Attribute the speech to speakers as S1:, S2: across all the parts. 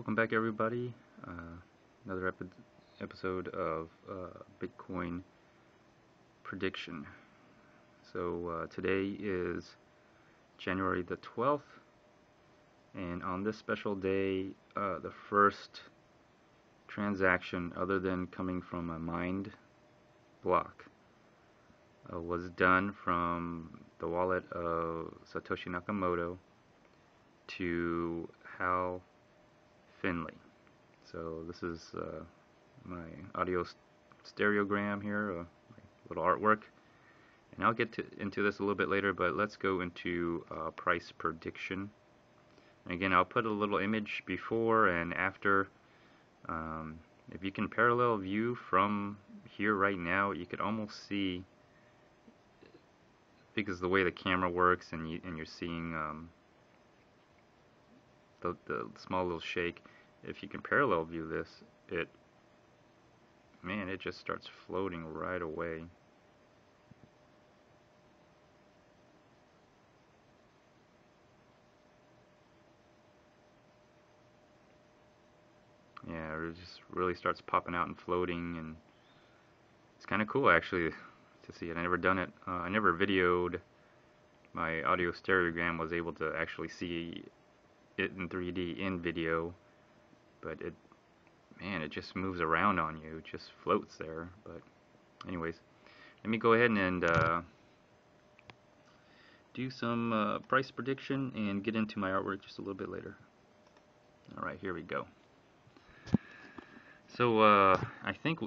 S1: Welcome back, everybody. Another episode of Bitcoin prediction. So today is January the 12th, and on this special day, the first transaction other than coming from a mined block was done from the wallet of Satoshi Nakamoto to Hal Finley. So this is my audio stereogram here, my little artwork, and I'll get into this a little bit later, but let's go into price prediction. And again, I'll put a little image before and after. If you can parallel view from here right now, you could almost see, because of the way the camera works, and you're seeing the small little shake. If you can parallel view this, it just starts floating right away. Yeah, it just really starts popping out and floating, and it's kind of cool actually to see it. I never done it. I never videoed my audio stereogram. Was able to actually see it in 3D in video, but it just moves around on you. It just floats there. But anyways, let me go ahead and do some price prediction and get into my artwork just a little bit later. Alright, here we go. So I think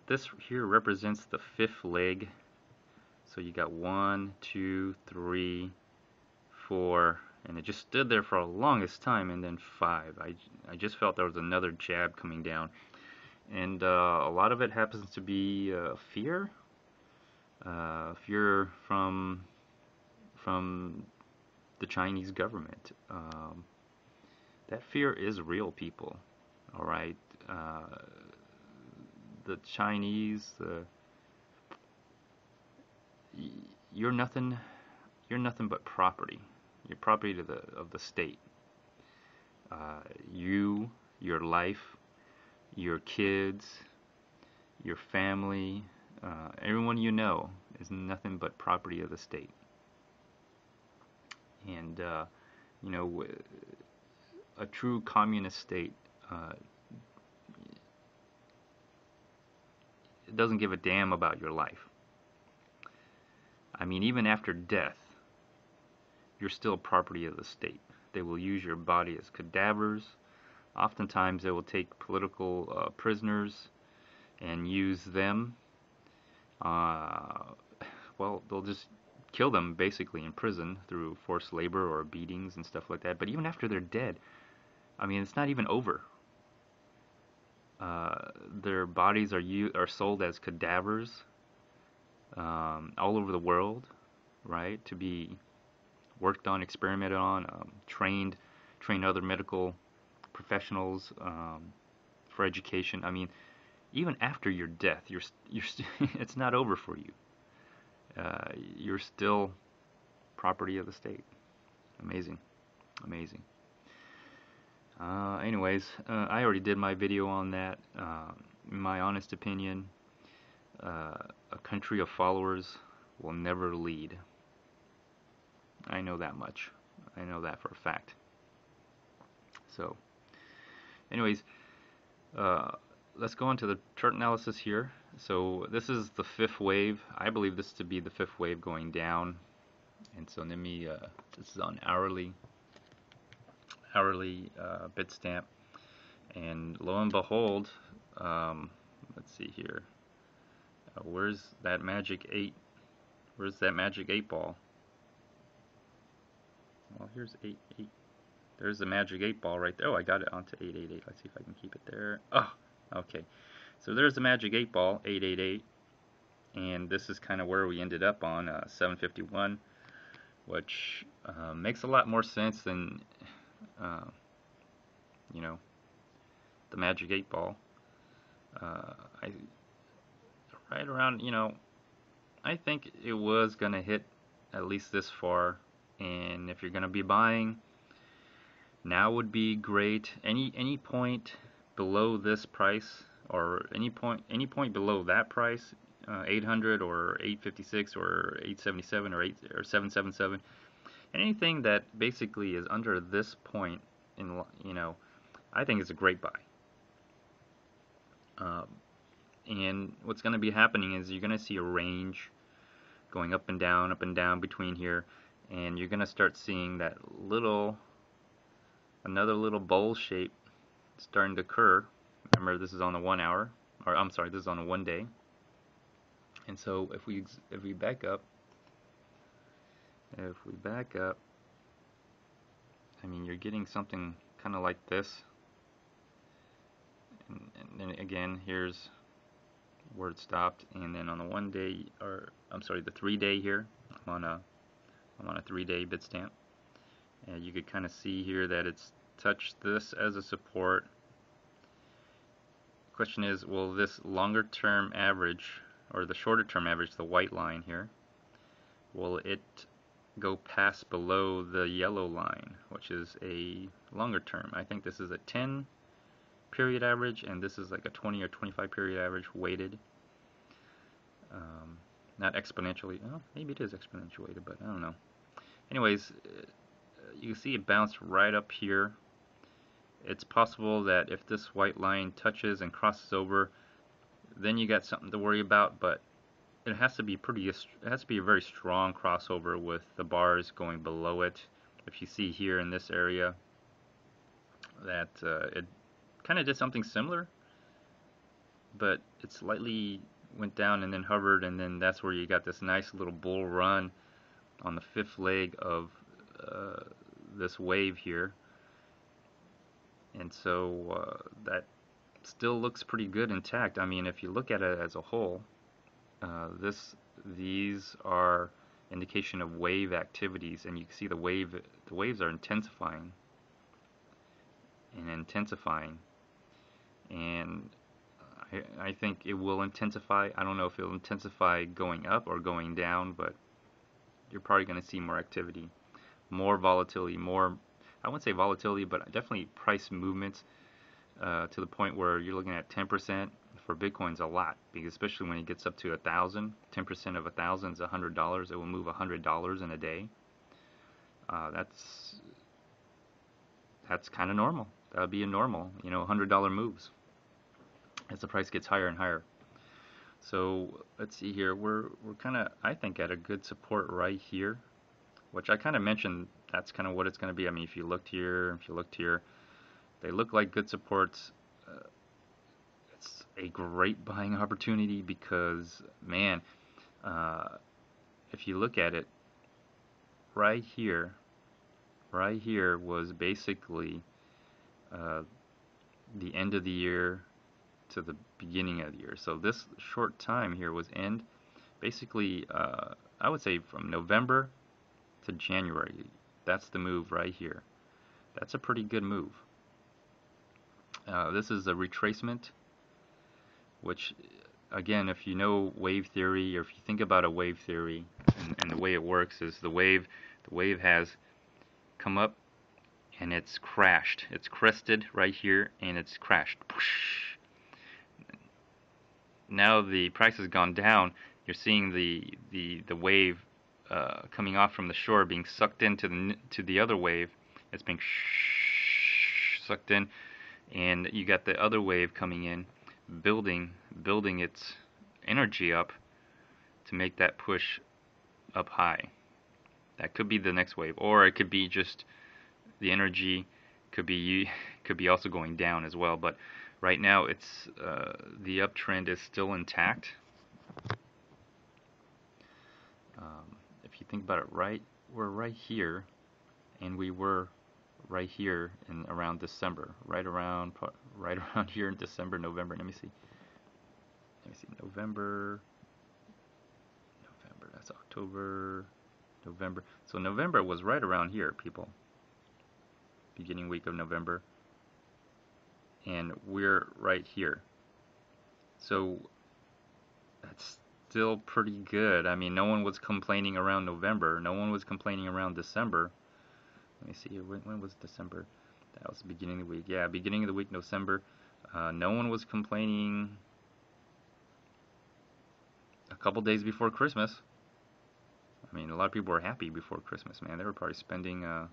S1: this here represents the fifth leg. So you got 1, 2, 3, 4, and it just stood there for the longest time, and then 5. I just felt there was another jab coming down, and a lot of it happens to be fear from the Chinese government. That fear is real, people. All right, the Chinese, you're nothing but property. You're property of the state. Your life, your kids, your family, everyone you know is nothing but property of the state. And a true communist state, it doesn't give a damn about your life. I mean, even after death, you're still property of the state. They will use your body as cadavers. Oftentimes they will take political prisoners and use them. Well, they'll just kill them basically in prison through forced labor or beatings and stuff like that. But even after they're dead, I mean, it's not even over. Their bodies are sold as cadavers all over the world, right? To be worked on, experimented on, train other medical professionals for education. I mean, even after your death, you're it's not over for you. You're still property of the state. Amazing. Anyways, I already did my video on that. In my honest opinion, a country of followers will never lead. I know that much. I know that for a fact. So, anyways, let's go on to the chart analysis here. So this is the fifth wave. I believe this to be the fifth wave going down. And so let me, this is on hourly Bitstamp. And lo and behold, let's see here. Where's that magic 8? Where's that magic 8 ball? Well, here's 8. There's the magic 8 ball right there. Oh, I got it onto 888. Let's see if I can keep it there. Oh, okay. So there's the magic 8 ball, 888. And this is kind of where we ended up on 751, which makes a lot more sense than, the magic 8 ball. Right around, I think it was going to hit at least this far. And if you're going to be buying, Now would be great. Any point below this price, or any point below that price, 800 or 856 or 877 or 777, anything that basically is under this point in, I think is a great buy. And what's going to be happening is you're going to see a range going up and down between here, and you're going to start seeing that another little bowl shape starting to occur. Remember, this is on the 1 hour, or I'm sorry, this is on a 1 day. And so if we back up, I mean, you're getting something kind of like this. And then again, here's where it stopped. And then on the 1 day, or I'm sorry, the 3 day here, I'm on a 3 day Bitstamp. And you could kind of see here that it's touched this as a support. Question is, will this longer term average, or the shorter term average, the white line here, will it go past below the yellow line, which is a longer term? I think this is a 10 period average, and this is like a 20 or 25 period average weighted. Not exponentially. Oh, maybe it is exponentially weighted, but I don't know. Anyways, you can see it bounced right up here. It's possible that if this white line touches and crosses over, then you got something to worry about, but it has to be a very strong crossover with the bars going below it. If you see here in this area that it kind of did something similar, but it slightly went down and then hovered, and then that's where you got this nice little bull run on the fifth leg of this wave here. And so that still looks pretty good intact. I mean, if you look at it as a whole, these are indication of wave activities, and you can see the waves are intensifying and intensifying, and I think it will intensify. I don't know if it'll intensify going up or going down, but you're probably going to see more activity, more volatility, I wouldn't say volatility, but definitely price movements to the point where you're looking at 10% for Bitcoin's a lot, because especially when it gets up to 1,000, 10% of 1,000 is $100. It will move $100 in a day. That's kind of normal. That would be a normal, $100 moves as the price gets higher and higher. So let's see here. We're kind of, I think, at a good support right here, which I kind of mentioned. That's kind of what it's going to be. I mean, if you looked here, they look like good supports. It's a great buying opportunity because, man, if you look at it, right here was basically the end of the year to the beginning of the year. So this short time here was basically, I would say from November to January. That's the move right here. That's a pretty good move. This is a retracement, which, again, if you know wave theory, or if you think about a wave theory, and the way it works is the wave has come up and it's crashed. It's crested right here and it's crashed. Now the price has gone down. You're seeing the wave coming off from the shore being sucked into the other wave. It's being sucked in, and you got the other wave coming in, building its energy up to make that push up high. That could be the next wave, or it could be just the energy could be also going down as well. But right now, it's the uptrend is still intact. If you think about it, we're right here, and we were right here in around December, right around here in December, November. Let me see, November. That's October, November. So November was right around here, people. Beginning week of November, and we're right here. So that's still pretty good. I mean, no one was complaining around November. No one was complaining around December. Let me see here. When was December? That was the beginning of the week. Yeah, beginning of the week, December. No one was complaining a couple days before Christmas. I mean, a lot of people were happy before Christmas, man. They were probably spending their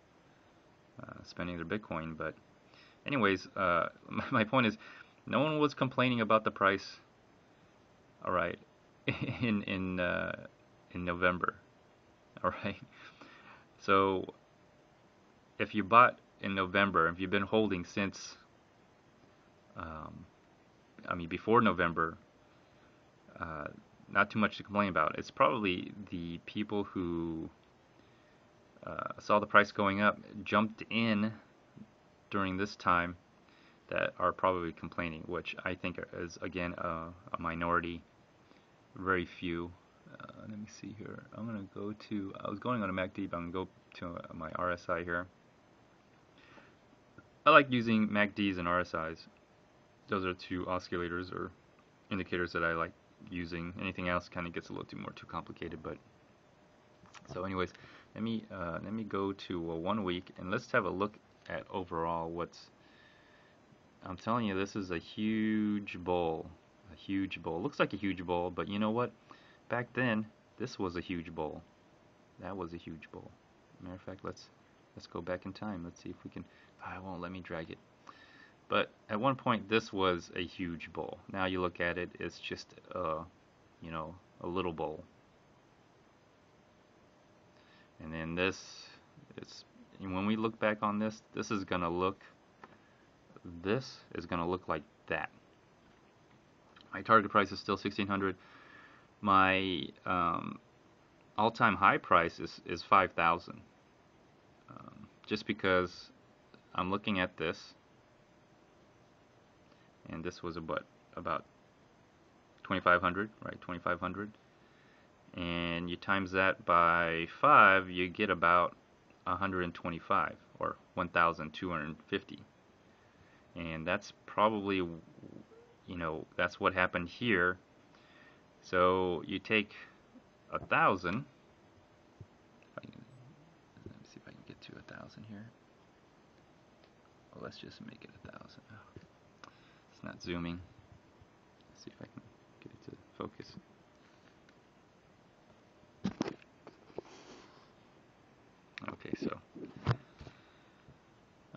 S1: Bitcoin. But anyways, my point is, no one was complaining about the price. All right, in November. All right. So if you bought in November, if you've been holding since, before November, not too much to complain about. It's probably the people who saw the price going up, jumped in during this time, that are probably complaining, which I think is, again, a minority, very few. Let me see here. I'm going to go to, I was going on a MACD, but I'm going to go to my RSI here. I like using MACDs and RSIs. Those are two oscillators or indicators that I like using. Anything else kind of gets a little too complicated. But so anyways, let me go to 1 week, and let's have a look at overall what's. I'm telling you, this is a huge bull. A huge bull. Looks like a huge bull, but you know what? Back then, this was a huge bull. That was a huge bull. Matter of fact, let's go back in time. Let's see if we can. It won't let me drag it. But at one point, this was a huge bull. Now you look at it, it's just a little bull. And then when we look back on this, this is gonna look like that. My target price is still 1600. My all-time high price is 5,000. Just because I'm looking at this, and this was about 2,500, right? 2,500, and you times that by 5, you get about 125 or 1,250, and that's probably, that's what happened here. So you take 1,000. Let me see if I can get to 1,000 here. Well, let's just make it 1,000. It's not zooming. Let's see if I can get it to focus. Okay, so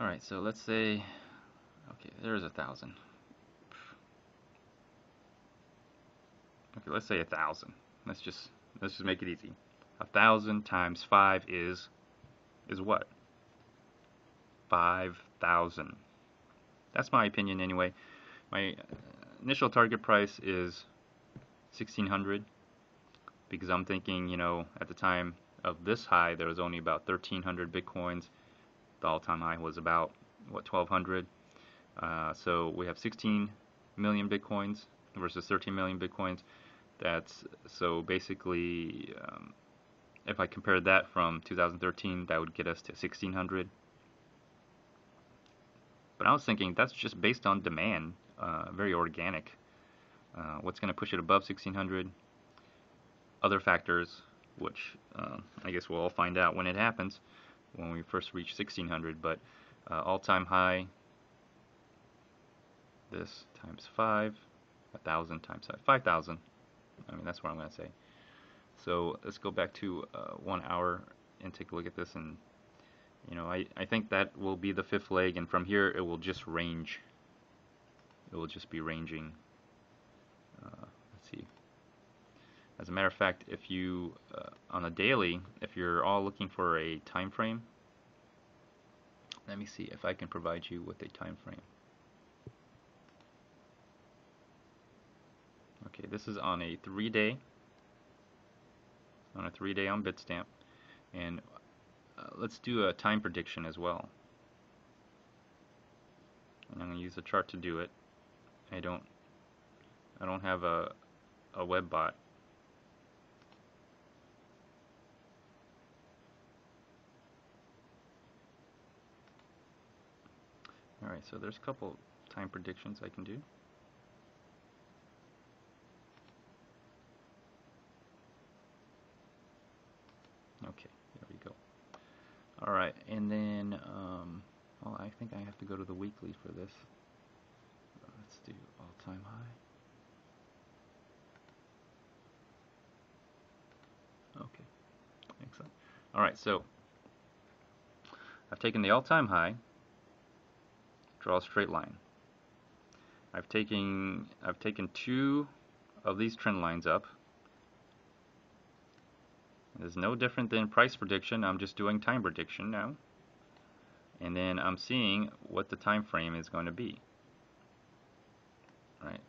S1: all right, so let's say, okay, there's 1,000. Okay, let's say 1,000. Let's just make it easy. 1,000 times 5 is what? 5,000. That's my opinion anyway. My initial target price is 1,600 because I'm thinking, at the time of this high, there was only about 1,300 Bitcoins. The all-time high was about, 1,200. So we have 16 million Bitcoins versus 13 million Bitcoins. So basically, if I compare that from 2013, that would get us to 1,600. But I was thinking that's just based on demand, very organic. What's going to push it above 1,600? Other factors, which I guess we'll all find out when it happens, when we first reach 1,600. But all-time high, this times 5, 1,000 times 5,000. That's what I'm going to say. So let's go back to 1 hour and take a look at this, and I think that will be the fifth leg, and from here it will just range. It will just be ranging. Let's see. As a matter of fact, if you on a daily, if you're all looking for a time frame, let me see if I can provide you with a time frame. Okay, this is on a 3-day. On Bitstamp, and let's do a time prediction as well. And I'm going to use a chart to do it. I don't have a web bot. Alright, so there's a couple time predictions I can do. Okay, there we go. Alright, and then Well, I think I have to go to the weekly for this. Let's do all-time high. Okay, excellent. All right, so I've taken the all-time high, draw a straight line. I've taken two of these trend lines up. It's no different than price prediction. I'm just doing time prediction now. And then I'm seeing what the time frame is going to be. All right,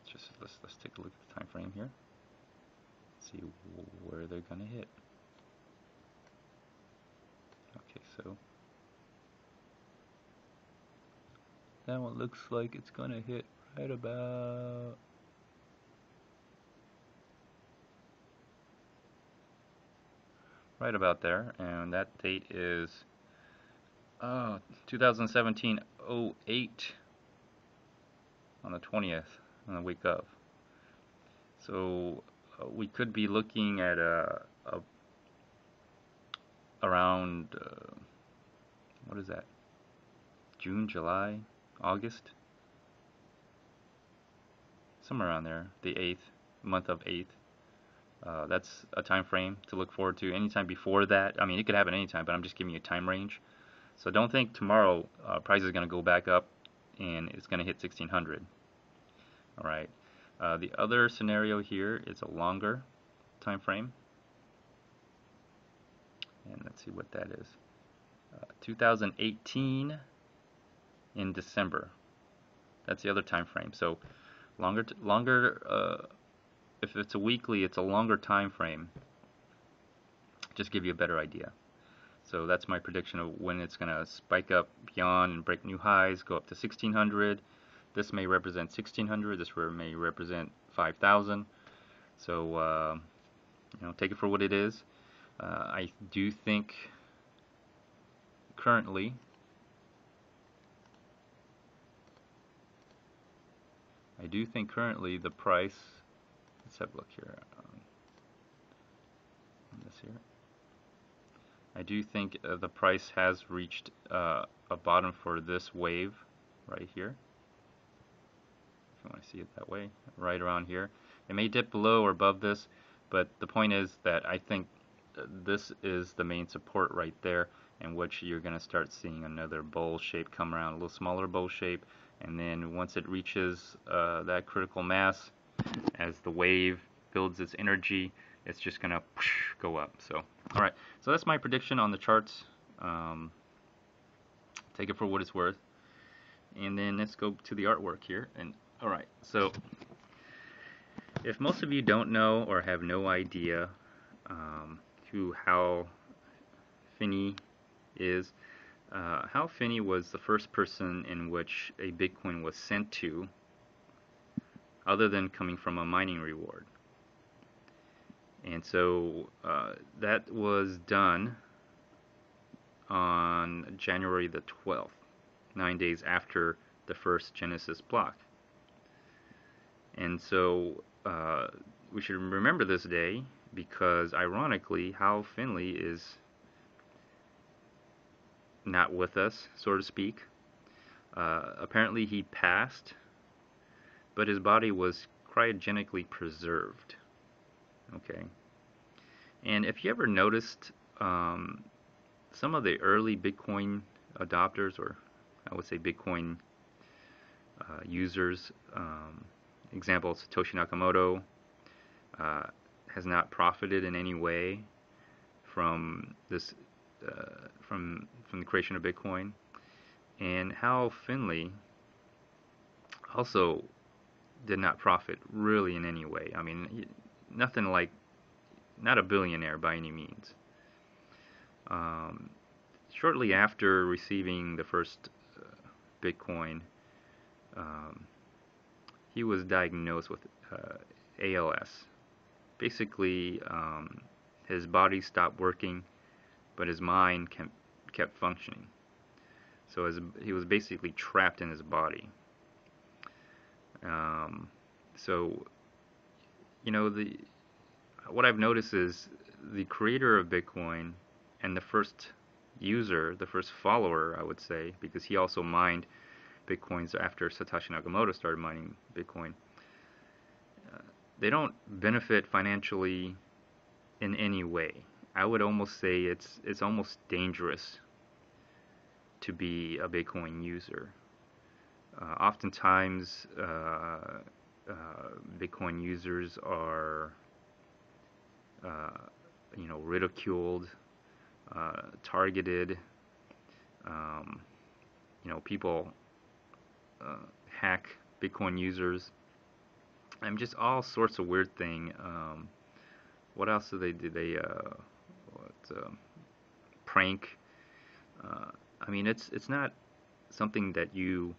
S1: let's take a look at the time frame here. See where they're going to hit. Okay, so that one looks like it's going to hit right about there, and that date is 2017-08 on the 20th, on the week of. So we could be looking at around what is that? June, July, August, somewhere around there. The 8th, month of 8th. That's a time frame to look forward to. Anytime before that, I mean, it could happen anytime, but I'm just giving you a time range. So don't think tomorrow price is going to go back up and it's going to hit 1600. All right. The other scenario here is a longer time frame, and let's see what that is. 2018 in December. That's the other time frame. So longer. If it's a weekly, it's a longer time frame. Just give you a better idea. So that's my prediction of when it's going to spike up beyond and break new highs, go up to 1600. This may represent 1600. This may represent 5000. So take it for what it is. I do think currently the price. Let's have a look here on this here. I do think the price has reached a bottom for this wave right here. If you want to see it that way, right around here. It may dip below or above this, but the point is that I think this is the main support right there, in which you're going to start seeing another bowl shape come around, a little smaller bowl shape, and then once it reaches that critical mass, as the wave builds its energy, it's just going to go up. So, all right. So that's my prediction on the charts. Take it for what it's worth. And then let's go to the artwork here. And all right. So if most of you don't know or have no idea who Hal Finney is, Hal Finney was the first person in which a Bitcoin was sent to, other than coming from a mining reward. And so that was done on January the 12th, 9 days after the first Genesis block. And so we should remember this day because, ironically, Hal Finley is not with us, so to speak. Apparently he passed, but his body was cryogenically preserved. Okay. And if you ever noticed some of the early Bitcoin adopters, or I would say Bitcoin users, example Satoshi Nakamoto, has not profited in any way from this, from the creation of Bitcoin. And Hal Finley also did not profit really in any way. I mean, nothing like, not a billionaire by any means. Shortly after receiving the first Bitcoin, he was diagnosed with ALS. Basically, his body stopped working, but his mind kept functioning. So he was basically trapped in his body. So, what I've noticed is the creator of Bitcoin and the first user, the first follower, I would say, because he also mined Bitcoins after Satoshi Nakamoto started mining Bitcoin. They don't benefit financially in any way. I would almost say it's almost dangerous to be a Bitcoin user. Oftentimes, Bitcoin users are, ridiculed, targeted. People hack Bitcoin users. And just all sorts of weird thing. What else do they do? They prank. It's not something that you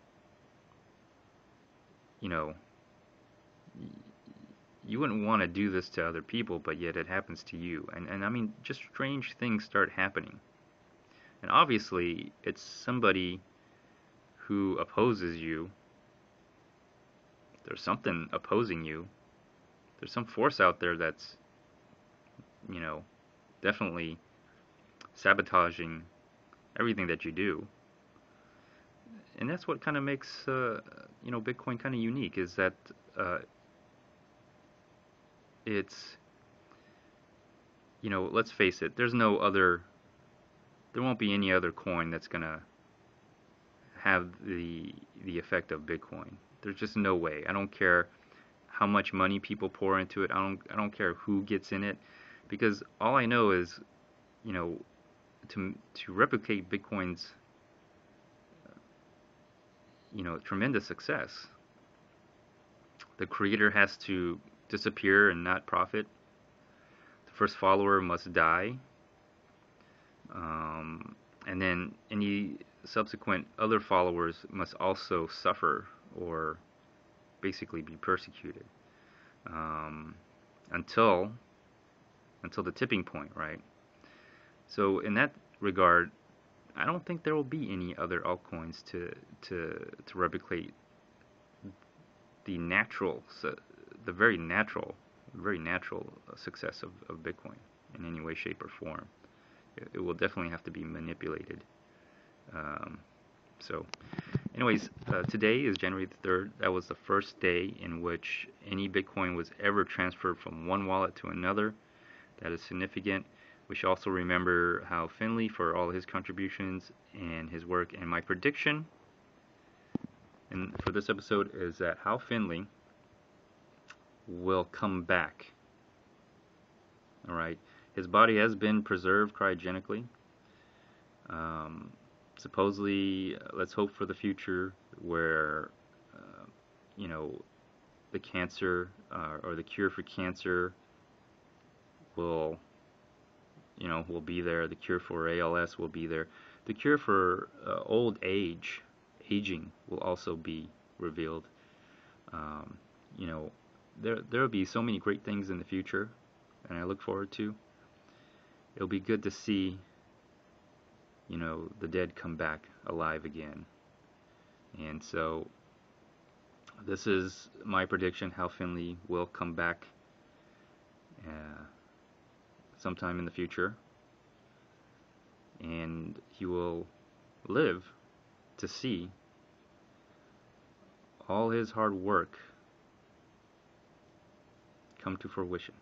S1: wouldn't want to do this to other people, but yet it happens to you. And just strange things start happening. And obviously, it's somebody who opposes you. There's something opposing you. There's some force out there that's, definitely sabotaging everything that you do. And that's what kind of makes, Bitcoin kind of unique, is that it's, let's face it, there won't be any other coin that's going to have the effect of Bitcoin. There's just no way. I don't care how much money people pour into it. I don't care who gets in it, because all I know is, to replicate Bitcoin's, tremendous success, the creator has to disappear and not profit. The first follower must die, and then any subsequent other followers must also suffer or basically be persecuted until the tipping point, right? So in that regard, I don't think there will be any other altcoins to replicate the very natural success of Bitcoin in any way, shape, or form. It will definitely have to be manipulated. So, anyways, today is January the 3rd. That was the first day in which any Bitcoin was ever transferred from one wallet to another. That is significant. We should also remember Hal Finley for all his contributions and his work. And my prediction for this episode is that Hal Finley will come back. All right. His body has been preserved cryogenically. Supposedly, let's hope for the future where, the cancer or the cure for cancer will be there. The cure for ALS will be there. The cure for aging will also be revealed. There will be so many great things in the future, and I look forward to. It'll be good to see, the dead come back alive again. And so, this is my prediction. Hal Finley will come back sometime in the future, and he will live to see all his hard work come to fruition.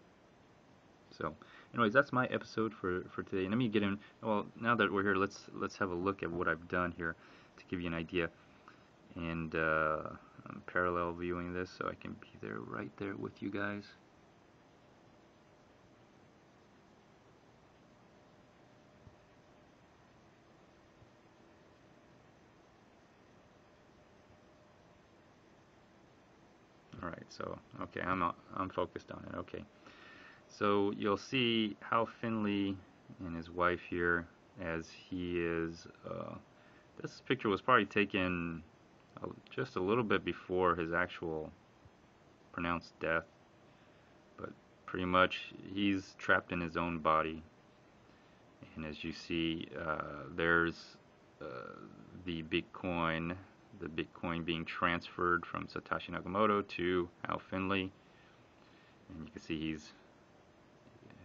S1: So, anyways, that's my episode for today. And let me get in. Well, now that we're here, let's have a look at what I've done here to give you an idea. And I'm parallel viewing this so I can be there right there with you guys. All right, so okay, I'm focused on it. Okay, so you'll see Hal Finley and his wife here as he is. This picture was probably taken just a little bit before his actual pronounced death, but pretty much he's trapped in his own body. And as you see, there's the Bitcoin being transferred from Satoshi Nakamoto to Hal Finley, and you can see it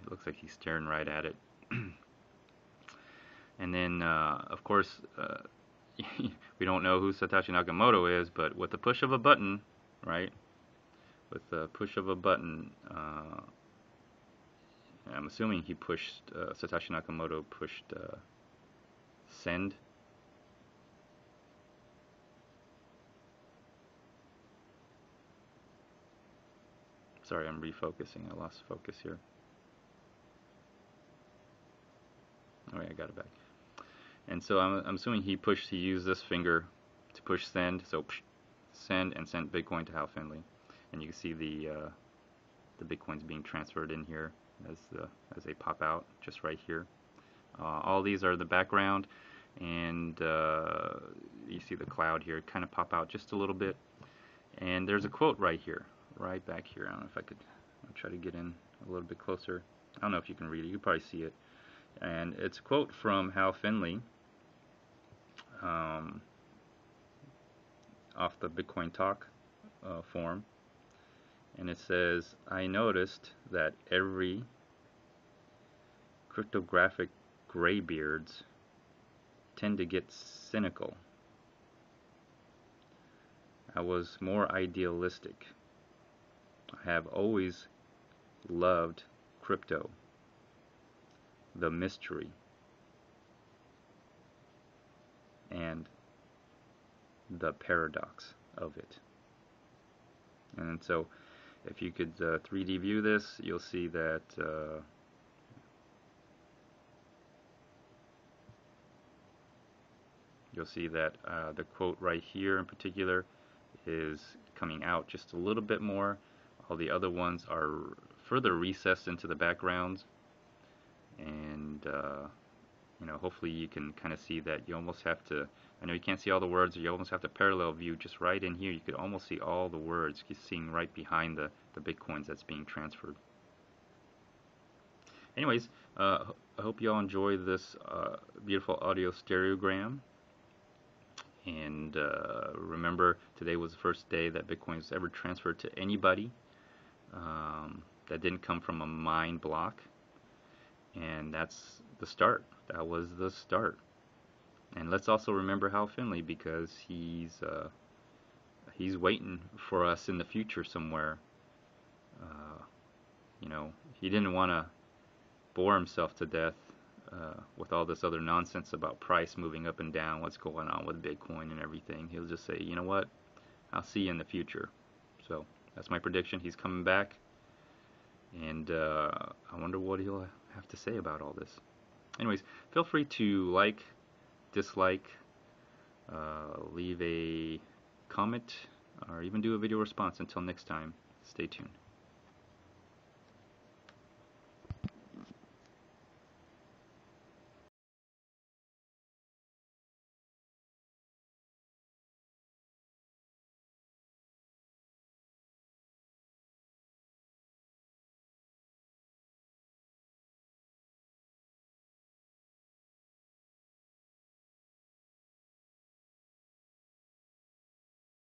S1: looks like he's staring right at it. And then, of course, we don't know who Satoshi Nakamoto is, but with the push of a button, right? With the push of a button, I'm assuming he pushed, Satoshi Nakamoto pushed send. Sorry, I'm refocusing. I lost focus here. Oh yeah, I got it back. And so I'm assuming he used this finger to push send. So send and sent Bitcoin to Hal Finley, and you can see the Bitcoins being transferred in here as they pop out just right here. All these are the background, and you see the cloud here kind of pop out just a little bit. And there's a quote right here, right back here. I don't know if I'll try to get in a little bit closer. I don't know if you can read it. You can probably see it. And it's a quote from Hal Finley off the Bitcoin Talk forum. And it says, "I noticed that every cryptographic graybeards tend to get cynical. I was more idealistic. I have always loved crypto, the mystery, and the paradox of it." And so if you could 3D view this, you'll see that the quote right here in particular is coming out just a little bit more. All the other ones are further recessed into the backgrounds, and hopefully you can kind of see that. You almost have to, I know you can't see all the words, you almost have to parallel view just right in here. You could almost see all the words, you're seeing right behind the Bitcoins that's being transferred. Anyways, I hope you all enjoy this beautiful audio stereogram. And remember, today was the first day that Bitcoin was ever transferred to anybody that didn't come from a mine block. And that's the start. That was the start. And let's also remember Hal Finley, because he's waiting for us in the future somewhere. He didn't want to bore himself to death with all this other nonsense about price moving up and down, what's going on with Bitcoin and everything. He'll just say, you know what, I'll see you in the future. So that's my prediction. He's coming back, and I wonder what he'll have to say about all this. Anyways, feel free to like, dislike, leave a comment, or even do a video response. Until next time, stay tuned.